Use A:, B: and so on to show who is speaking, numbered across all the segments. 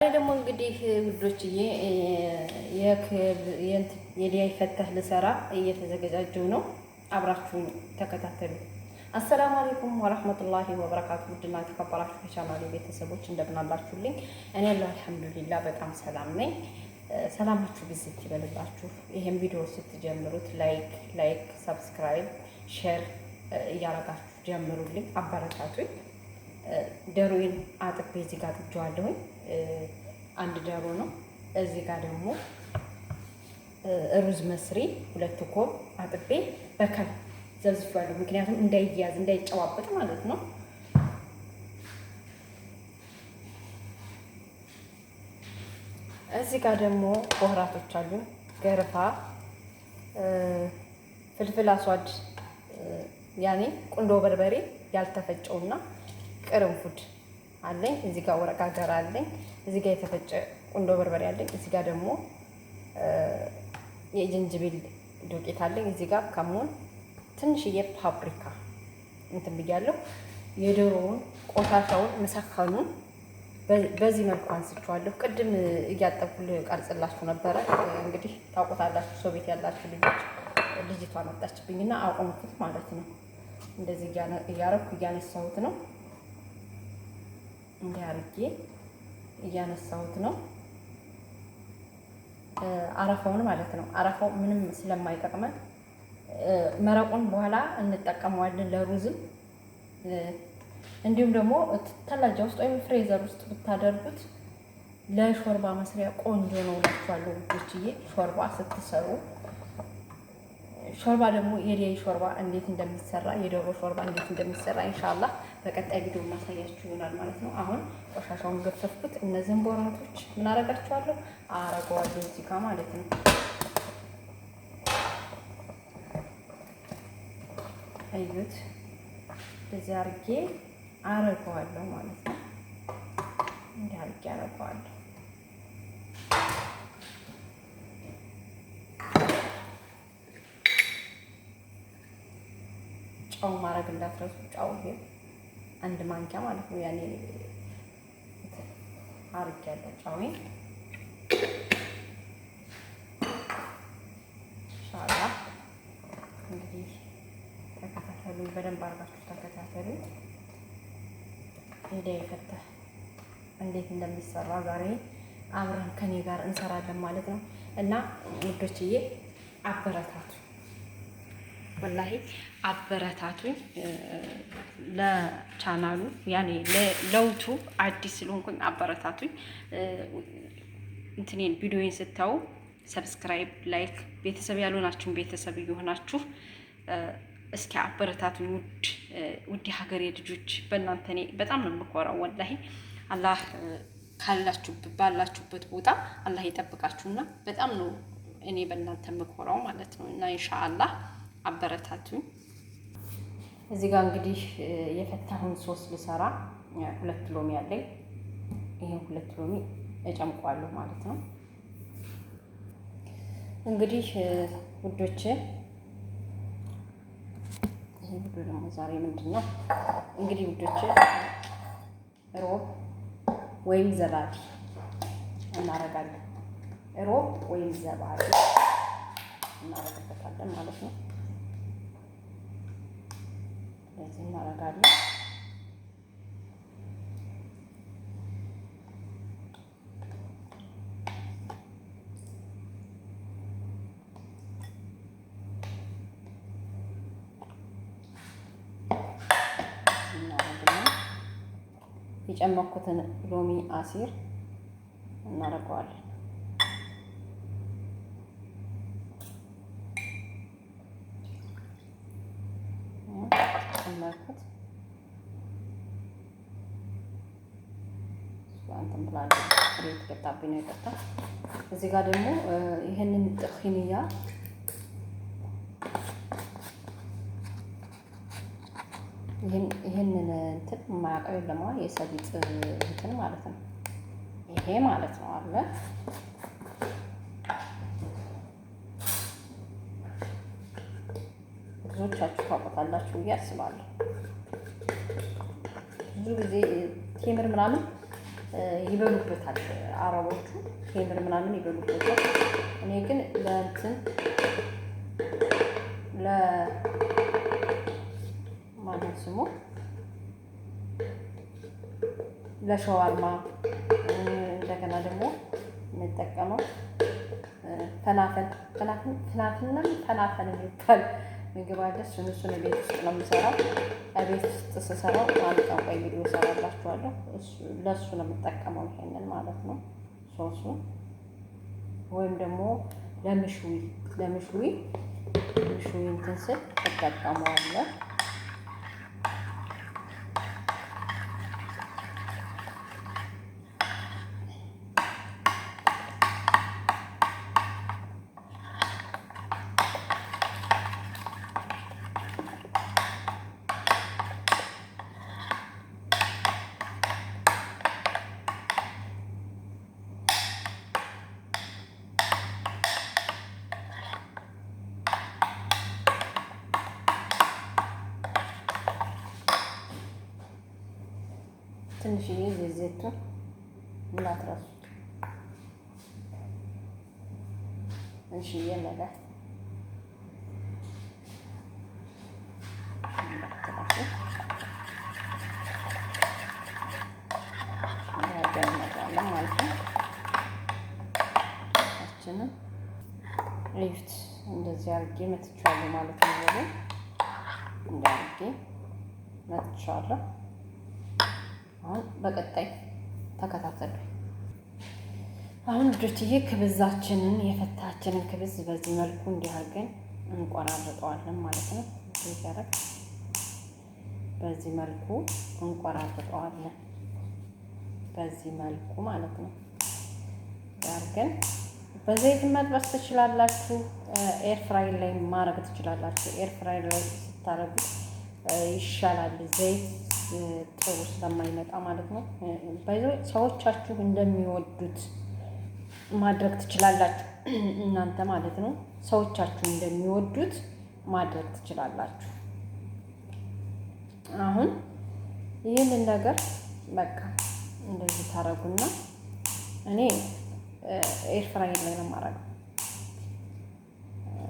A: ደግሞ እንግዲህ ውዶችዬ የዲያ ይፈታህ ልሰራ እየተዘገጃጀው ነው። አብራችሁ ተከታተሉ። አሰላሙ አለይኩም ወራህመቱላሂ ወበረካቱ። ውድና ተከበራችሁ የቻናሌ ቤተሰቦች እንደምን አላችሁልኝ? እኔ ያለው አልሐምዱሊላህ በጣም ሰላም ነኝ። ሰላማችሁ ብዝት ይበልላችሁ። ይሄን ቪዲዮ ስትጀምሩት ላይክ፣ ሰብስክራይብ፣ ሼር እያረጋችሁ ጀምሩልኝ፣ አበረታቱኝ። ደሮዬን አጥቤ እዚህ ጋር ጥጄዋለሁኝ። አንድ ደሮ ነው። እዚህ ጋር ደግሞ ሩዝ መስሪ 2 ኮብ አጥቤ በከም ዘብዝፌዋለሁ። ምክንያቱም እንዳይያዝ እንዳይጨዋበጥ ማለት ነው። እዚህ ጋር ደግሞ ቦህራቶች አሉ። ገርፋ፣ ፍልፍል አስዋድ ያኔ ቁንዶ በርበሬ ያልተፈጨውና ቅርንፉድ አለኝ። እዚህ ጋር ወረቃ ገራ አለኝ። እዚህ ጋር የተፈጨ ቁንዶ በርበሬ አለኝ። እዚህ ጋር ደግሞ የጅንጅብል ዱቄት አለኝ። እዚህ ጋር ከሙን ትንሽዬ ፓፕሪካ እንትን ብያለሁ። የዶሮውን ቆሻሻውን መሰከኑን በዚህ መልኩ አንስቼዋለሁ። ቅድም እያጠብኩ ቀርጽላችሁ ነበረ። እንግዲህ ታውቁታላችሁ፣ ሰው ቤት ያላችሁ ልጆች። ልጅቷ መጣችብኝና አቆምኩት ማለት ነው። እንደዚህ እያረኩ እያነሳሁት ነው። እንዲህ አድርጌ እያነሳሁት ነው። አረፋውን ማለት ነው። አረፋው ምንም ስለማይጠቅመን መረቁን በኋላ እንጠቀመዋለን ለሩዝም። እንዲሁም ደግሞ ተላጃ ውስጥ ወይም ፍሬዘር ውስጥ ብታደርጉት ለሾርባ መስሪያ ቆንጆ ነው እላችኋለሁ ውዶችዬ። ሾርባ ስትሰሩ ሾርባ ደግሞ የዲያ ሾርባ እንዴት እንደሚሰራ የዶሮ ሾርባ እንዴት እንደሚሰራ ኢንሻአላህ በቀጣይ ቪዲዮ ማሳያችሁ ይሆናል ማለት ነው። አሁን ቆሻሻውን ገፈፍኩት። እነዚህን ቦራቶች ምን አረጋቸዋለሁ? አረገዋለሁ እዚህ ጋር ማለት ነው። አዩት፣ እዚህ አርጌ አረገዋለሁ ማለት ነው። እንዲህ አርጌ አረገዋለሁ። ጨው ማድረግ እንዳትረሱ። ጨው ይሄ 1 ማንኪያ ማለት ነው። ያኔ አርጌያለሁ ጨውን። ኢንሻአላህ እንግዲህ ተከታተሉ፣ በደንብ አድርጋችሁ ተከታተሉ። ዲያ ይፈታህ እንዴት እንደሚሰራ ዛሬ አብረን ከኔ ጋር እንሰራለን ማለት ነው። እና ውዶችዬ አበረታቱ፣ ወላሂ አበረታቱኝ። ለቻናሉ ያኔ ለውቱ አዲስ ስለሆንኩኝ አበረታቱኝ። እንትኔን ቪዲዮዬን ስታዩ ሰብስክራይብ፣ ላይክ፣ ቤተሰብ ያልሆናችሁን ቤተሰብ እየሆናችሁ እስኪ አበረታቱኝ። ውድ ሀገሬ ልጆች፣ በእናንተ እኔ በጣም ነው የምኮራው ወላሂ። አላህ ባላችሁበት ቦታ አላህ ይጠብቃችሁና በጣም ነው እኔ በእናንተ የምኮራው ማለት ነው። እና ኢንሻአላህ አበረታቱኝ። እዚህ ጋር እንግዲህ የፈታሁን ሶስ ልሰራ 2 ሎሚ አለኝ። ይሄን 2 ሎሚ እጨምቋለሁ ማለት ነው። እንግዲህ ውዶቼ ይሄ ቪዲዮ ደግሞ ዛሬ ምንድነው እንግዲህ ውዶቼ ሮብ ወይም ዘባዲ እናረጋለን። ሮብ ወይም ዘባዲ እናረጋበታለን ማለት ነው። እዚህ እናረጋለን። የጨመኩትን ሎሚ አሲር እናረጋዋለን። ጨመርኩት። እንትን ብላለች ፍሬት ገጣብኝ ነው የቀጣ። እዚህ ጋር ደግሞ ይሄንን ጥኺንያ ይሄንን እንትን የማያውቀው የለም። የሰሊጥ እንትን ማለት ነው ይሄ ማለት ነው አለ። ብዙዎቻችሁ ታውቁታላችሁ ብዬ አስባለሁ። ብዙ ጊዜ ቴምር ምናምን ይበሉበታል። አረቦቹ ቴምር ምናምን ይበሉበታል። እኔ ግን ለእንትን ለማለት ስሙ ለሸዋርማ እንደገና ደግሞ የምጠቀመው ፈናፈን የሚባል ምግብ አለ። እሱን ቤት ውስጥ ነው የምሰራው። ቤት ውስጥ ስሰራው አንድ ቀን ቆይ ቪዲዮ እሰራላችኋለሁ። ለእሱ ነው የምጠቀመው ይሄንን ማለት ነው። ሶሱ ወይም ደግሞ ለምሽዊ እንትን ስል እጠቀመዋለሁ። ትንሽዬ ዘይቱን እንዳትረሱ። ትንሽዬ መለህ እንዳትረሱ። ያገናኛለን ማለት ነው። አችንን እዩት። እንደዚህ አድርጌ መትቻለሁ ማለት ነው። እንደዚህ አድርጌ መትቻለሁ። አሁን በቀጣይ ተከታተሉ። አሁን ልጆችዬ ክብዛችንን የፈታችንን ክብዝ በዚህ መልኩ እንዲህ አድርገን እንቆራርጠዋለን ማለት ነው። ይያረክ በዚህ መልኩ እንቆራርጠዋለን። በዚህ መልኩ ማለት ነው። አድርገን በዘይት መጥበስ ትችላላችሁ። ኤር ፍራይ ላይ ማድረግ ትችላላችሁ። ኤር ፍራይ ላይ ስታረጉት ይሻላል ዘይት ጥሩ ስለማይመጣ ማለት ነው። ሰዎቻችሁ እንደሚወዱት ማድረግ ትችላላችሁ እናንተ ማለት ነው። ሰዎቻችሁ እንደሚወዱት ማድረግ ትችላላችሁ። አሁን ይህንን ነገር በቃ እንደዚህ ታረጉና እኔ ኤር ፍራይ ላይ ነው የማደርገው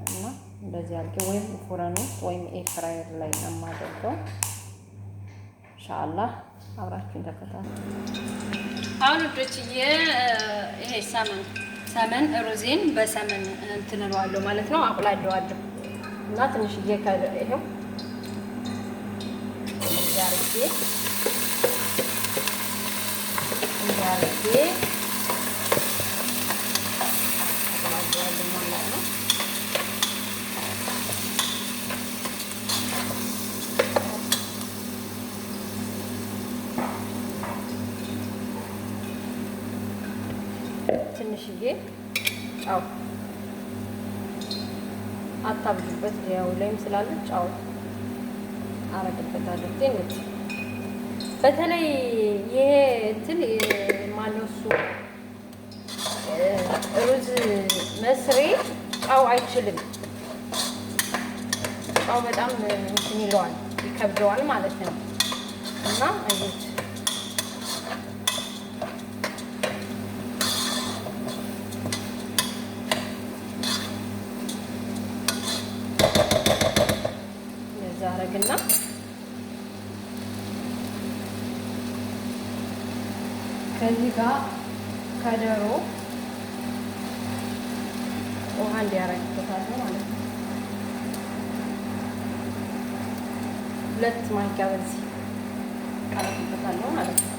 A: እና እንደዚህ አድርጌ ወይም ፉረን ውስጥ ወይም ኤር ፍራይ ላይ ነው የማደርገው። ኢንሻአላህ አብራችሁን ተከታተሉ። አሁን ልጆችዬ ይሄ ሰመን ሩዜን በሰመን እንትን እለዋለሁ ማለት ነው። አቁላለዋለሁ እና ትንሽዬ ይሄው እንዲያርጌ አቁላለዋለሁ ማለት ነው። ትንሽዬ ጫው አታብዙበት። ያው ላይም ስላለ ጫው አረግበታለሁ ትንሽ። በተለይ ይሄ እንትን ማለሱ ሩዝ መስሪ ጫው አይችልም። ጫው በጣም እንትን ይለዋል፣ ይከብደዋል ማለት ነው እና አይት አረግና ከዚህ ጋር ከደሮ ውሃ እንዲያረግበታል ማለት ነው። 2 ማንኪያ በዚህ አረግበታለሁ ማለት ነው።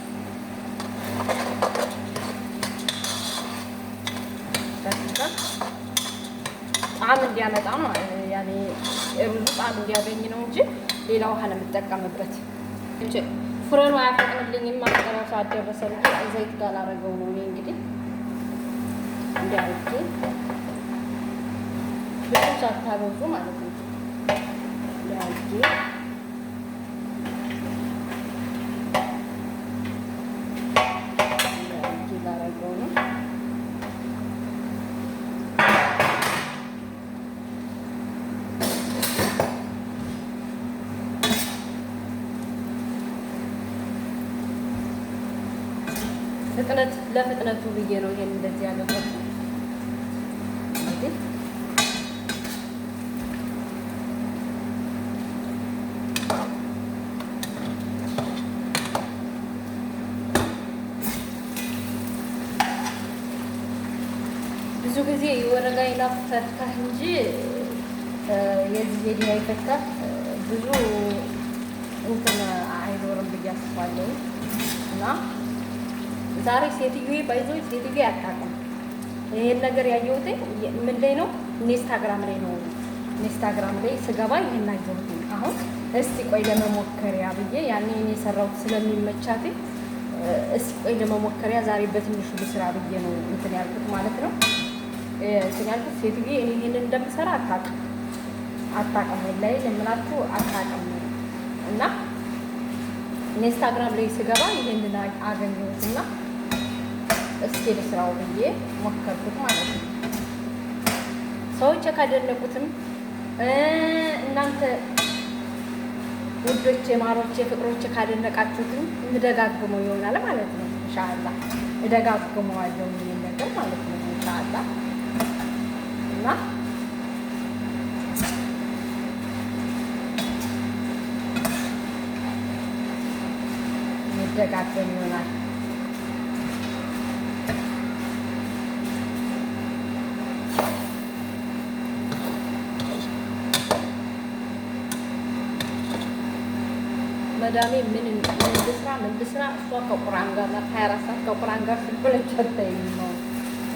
A: ከዚህ ጋር ጣዕም እንዲያመጣ ነው ያኔ ሩዙ ጣዕም እንዲያገኝ ነው እንጂ ሌላ ውሃ ነው የምጠቀምበት እንጂ ፍረኑ አያፈቅንልኝም። ማስጠራው ሰዓት ደረሰ ብዬ ዘይት ጋር ላደርገው ነው እኔ እንግዲህ እንዲያርጌ ብዙ ሳታበዙ ማለት ነው። እንዲያርጌ ላደርገው ነው። ለፍጥነቱ ብዬ ነው ይሄን እንደዚህ ያደረኩት። እንግዲህ ብዙ ጊዜ የወረጋ ይናፈታህ እንጂ የዚህ የዲያ ይፈታህ ብዙ እንትን አይኖርም ብዬ አስባለሁ። እና ዛሬ ሴትዮዬ ባይዞኝ ሴትዮዬ አታውቅም። ይሄን ነገር ያየሁት ምን ላይ ነው? ኢንስታግራም ላይ ነው። ኢንስታግራም ላይ ስገባ ይሄን አየሁት። አሁን እስቲ ቆይ ለመሞከሪያ ብዬ ያኔ እኔ የሰራሁት ስለሚመቻት እስቲ ቆይ ለመሞከሪያ ዛሬ በትንሹ ልስራ ብዬ ነው እንትን ያልኩት ማለት ነው። እንትን ያልኩት ሴትዮዬ እኔ ይሄንን እንደምሰራ አታውቅም ላይ ለምናችሁ አታውቅም። እና ኢንስታግራም ላይ ስገባ ይሄንን አገኘሁትና እስኪ ልስራው ብዬ ሞከርኩት ማለት ነው። ሰዎች ካደነቁትም እናንተ ውዶቼ፣ ማሮቼ፣ ፍቅሮቼ ካደነቃችሁትም እደጋግመው ይሆናል ማለት ነው። ኢንሻአላህ እደጋግመዋለሁ ይሄን ነገር ማለት ነው ኢንሻአላህ። እና ደጋግመን ይሆናል። መዳሜ ምን ልስራ እሷ ከቁርአን ጋር 24 ሰዓት ከቁርአን ጋር ስለሆነች አታይም ነው።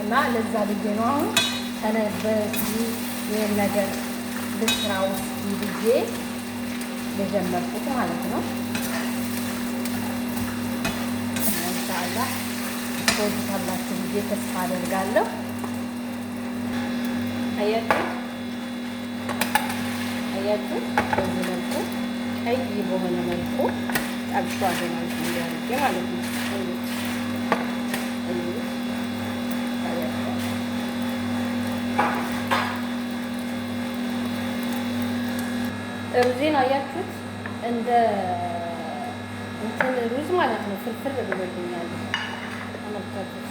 A: እና ለዛ ልጄ ነው አሁን ተነበዚህ ይሄን ነገር ልስራው ብዬ የጀመርኩት ማለት ነው። ኢንሻአላህ ትወዱታላችሁ ብዬ ተስፋ አደርጋለሁ። አያችሁ በዚህ መልኩ ቀይ በሆነ መልኩ ጠብሷል ማለት ነው ሩዜን አያችሁት? እንደ እንትን ሩዝ ማለት ነው። ፍርፍር ብሎልኛል። ተመልከቱት።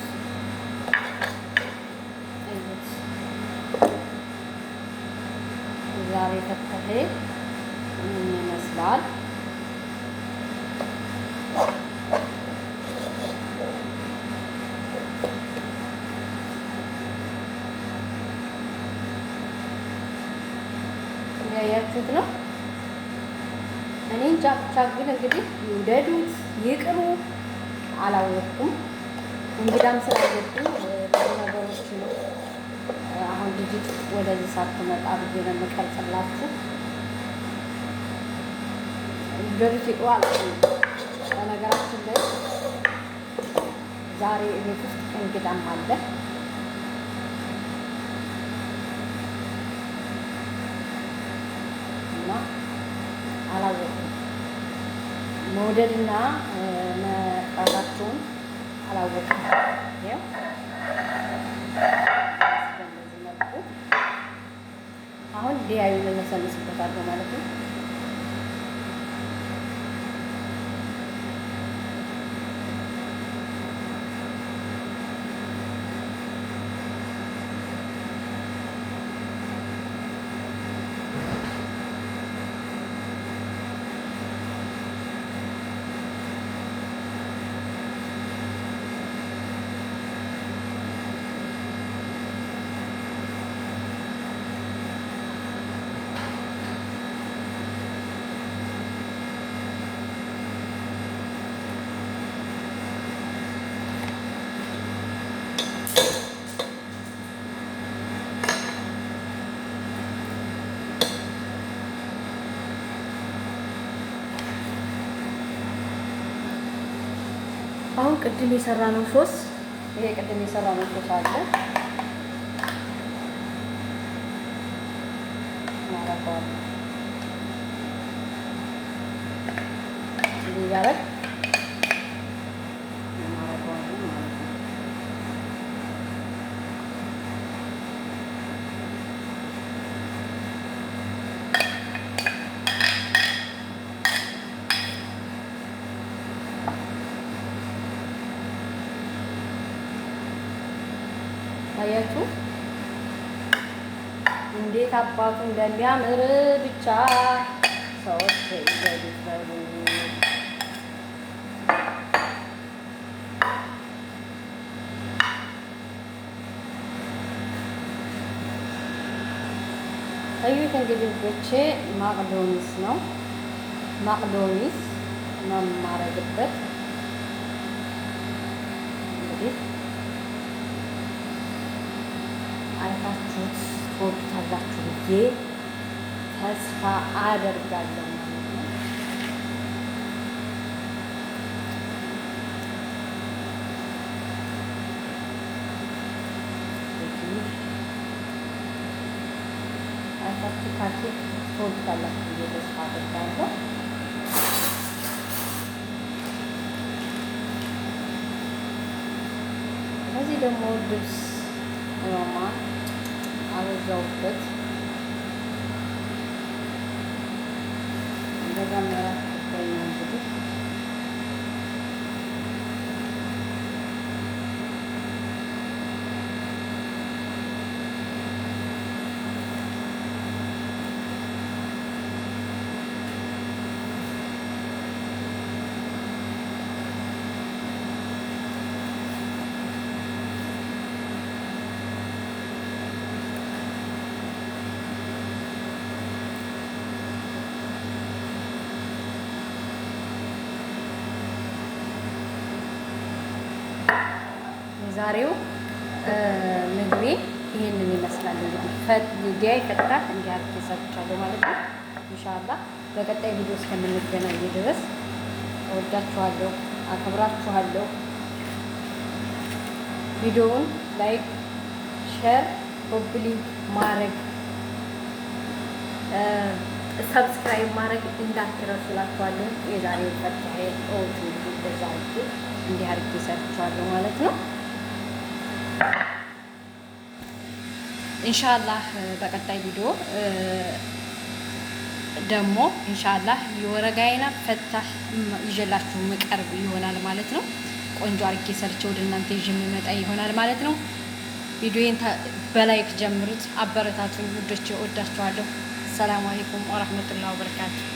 A: ዛሬ ፈተሄ ምን ይመስላል? ያያችሁት ነው። እኔ እንጃ ብቻ ግን እንግዲህ ይውደዱት ይቅሩ አላወቅኩም። እንግዳም ስላልወዱ ብዙ ነገሮች ነው። አሁን ልጅት ወደዚህ ሳትመጣ ብዬ ነው የምቀርጽላችሁ። ይውደዱት ይቅሩ አላልኩም። በነገራችን ላይ ዛሬ ቤት ውስጥ እንግዳም አለ። አላወቅኩም። መውደድና መቅረታቸውን አላወቅኩም። ያው በዚህ መልኩ አሁን ዲያዩን እንሰልስበታለሁ ማለት ነው። አሁን ቅድም የሰራነው ሶስ ይሄ ቅድም የሰራነው ሶስ አለ ማለት ነው። ይያረክ አያችሁ እንዴት አባቱ እንደሚያምር ብቻ ሰዎች ይዘሉ። እዩት እንግዲህ ልጆቼ ማቅዶኒስ ነው የማረግበት። እንግዲህ አይታችሁት ትወዱታላችሁ ብዬ ተስፋ አደርጋለሁ ማለት ነው። አይታችሁት ትወዱታላችሁ ብዬ ተስፋ አደርጋለሁ። እዚህ ደግሞ ልብስ ሮማ አበዛውበት እንደዛ መራት ነው እንግዲህ ዛሬው ምግቤ ይሄንን ይመስላል። እንግዲህ ዲያይ ፈጥራት እንዲያርክ ይሰጥቻለሁ ማለት ነው። ኢንሻአላህ በቀጣይ ቪዲዮ እስከምንገናኝ ድረስ እወዳችኋለሁ፣ አከብራችኋለሁ። ቪዲዮውን ላይክ፣ ሼር፣ ኮፒ ማድረግ ሰብስክራይብ ማድረግ እንዳትረሱ እላችኋለሁ። የዛሬው ፈጥታዬ ኦቱ እንደዛ እንዲህ አድርጌ ሰርቻለሁ ማለት ነው። ኢንሻአላህ በቀጣይ ቪዲዮ ደግሞ ኢንሻአላህ የወረጋይና ፈታህ ይዤላችሁ መቀርብ ይሆናል ማለት ነው። ቆንጆ አድርጌ ሰርቼ ወደ እናንተ ይዤ የምመጣ ይሆናል ማለት ነው። ቪዲዮዬን በላይክ ጀምሩት፣ አበረታቱኝ ውዶቼ፣ እወዳችኋለሁ። ሰላም አለይኩም ወራህመቱላሂ ወበረካቱ።